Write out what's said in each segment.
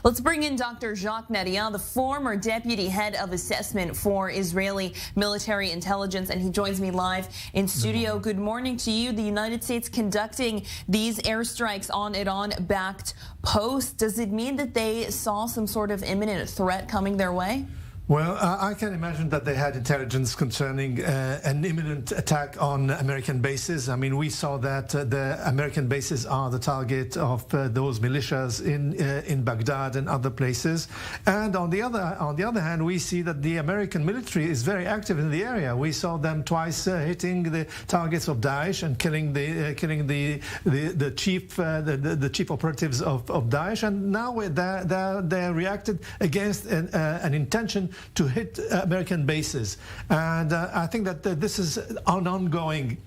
Let's bring in Dr. Jacques Neriah, the former deputy head of assessment for Israeli military intelligence, and he joins me live in studio. Good morning to you. The United States conducting these airstrikes on Iran-backed posts. Does it mean that they saw some sort of imminent threat coming their way? Well, I can imagine that they had intelligence concerning an imminent attack on American bases. I mean, we saw that the American bases are the target of those militias in Baghdad and other places. And on the other hand, we see that the American military is very active in the area. We saw them twice hitting the targets of Daesh and killing the chief operatives of Daesh. And now they reacted against an intention to hit American bases. And I think that this is an ongoing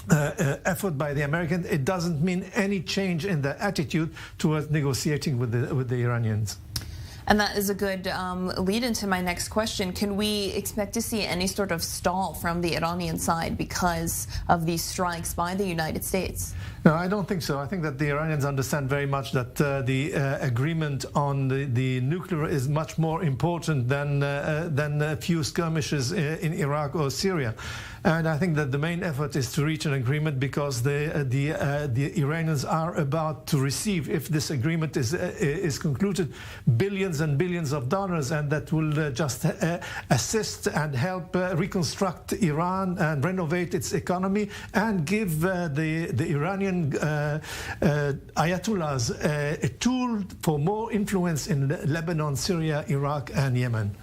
effort by the Americans. It doesn't mean any change in their attitude towards negotiating with the Iranians. And that is a good lead into my next question. Can we expect to see any sort of stall from the Iranian side because of these strikes by the United States? No, I don't think so. I think that the Iranians understand very much that the agreement on the nuclear is much more important than a few skirmishes in Iraq or Syria. And I think that the main effort is to reach an agreement because the Iranians are about to receive, if this agreement is concluded, billions and billions of dollars, and that will just assist and help reconstruct Iran and renovate its economy and give the Iranian ayatollahs a tool for more influence in Lebanon, Syria, Iraq and Yemen.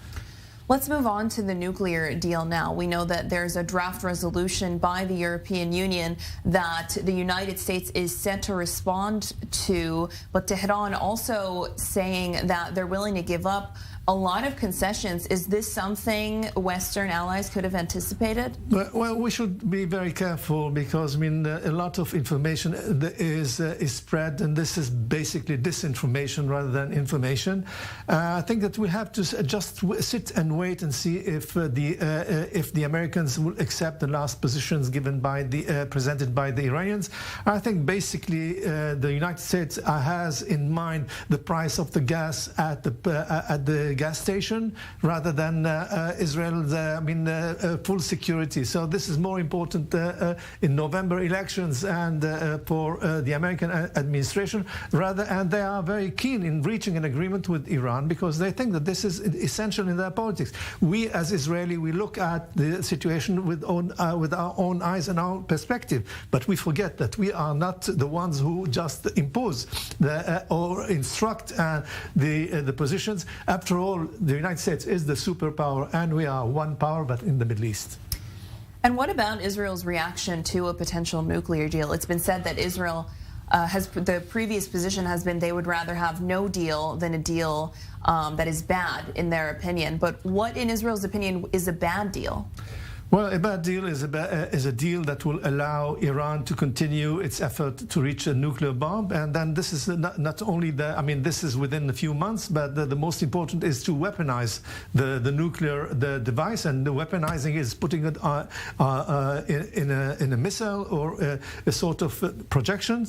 Let's move on to the nuclear deal now. We know that there's a draft resolution by the European Union that the United States is set to respond to, but Tehran also saying that they're willing to give up a lot of concessions. Is this something Western allies could have anticipated? Well, we should be very careful because, I mean, a lot of information is spread, and this is basically disinformation rather than information. I think that we have to just sit and wait and see if the Americans will accept the last positions given by presented by the Iranians. I think basically the United States has in mind the price of the gas at the gas station rather than Israel's full security. So this is more important in November elections and for the American administration and they are very keen in reaching an agreement with Iran because they think that this is essential in their politics. We as Israeli, we look at the situation with our own eyes and our perspective, but we forget that we are not the ones who just impose or instruct the positions. After all, the United States is the superpower and we are one power, but in the Middle East. And what about Israel's reaction to a potential nuclear deal? It's been said that Israel the previous position has been they would rather have no deal than a deal that is bad in their opinion. But what in Israel's opinion is a bad deal? Well, a bad deal is a deal that will allow Iran to continue its effort to reach a nuclear bomb. And then this is not only this is within a few months, but the most important is to weaponize the nuclear device. And the weaponizing is putting it in a missile or a sort of projection.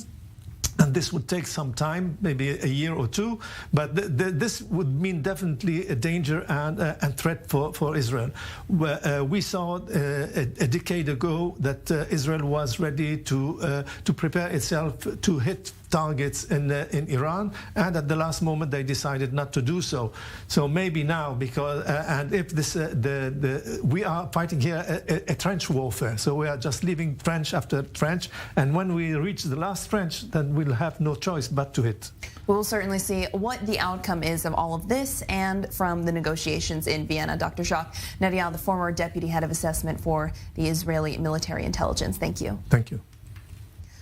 And this would take some time, maybe a year or two, but this would mean definitely a danger and threat for Israel. We saw a decade ago that Israel was ready to prepare itself to hit targets in Iran, and at the last moment they decided not to do so. So maybe now, because and if this we are fighting here a trench warfare, so we are just leaving trench after trench, and when we reach the last trench, then we'll have no choice but to hit. We'll certainly see what the outcome is of all of this and from the negotiations in Vienna. Dr. Jacques Neriah, the former deputy head of assessment for the Israeli military intelligence. Thank you. Thank you.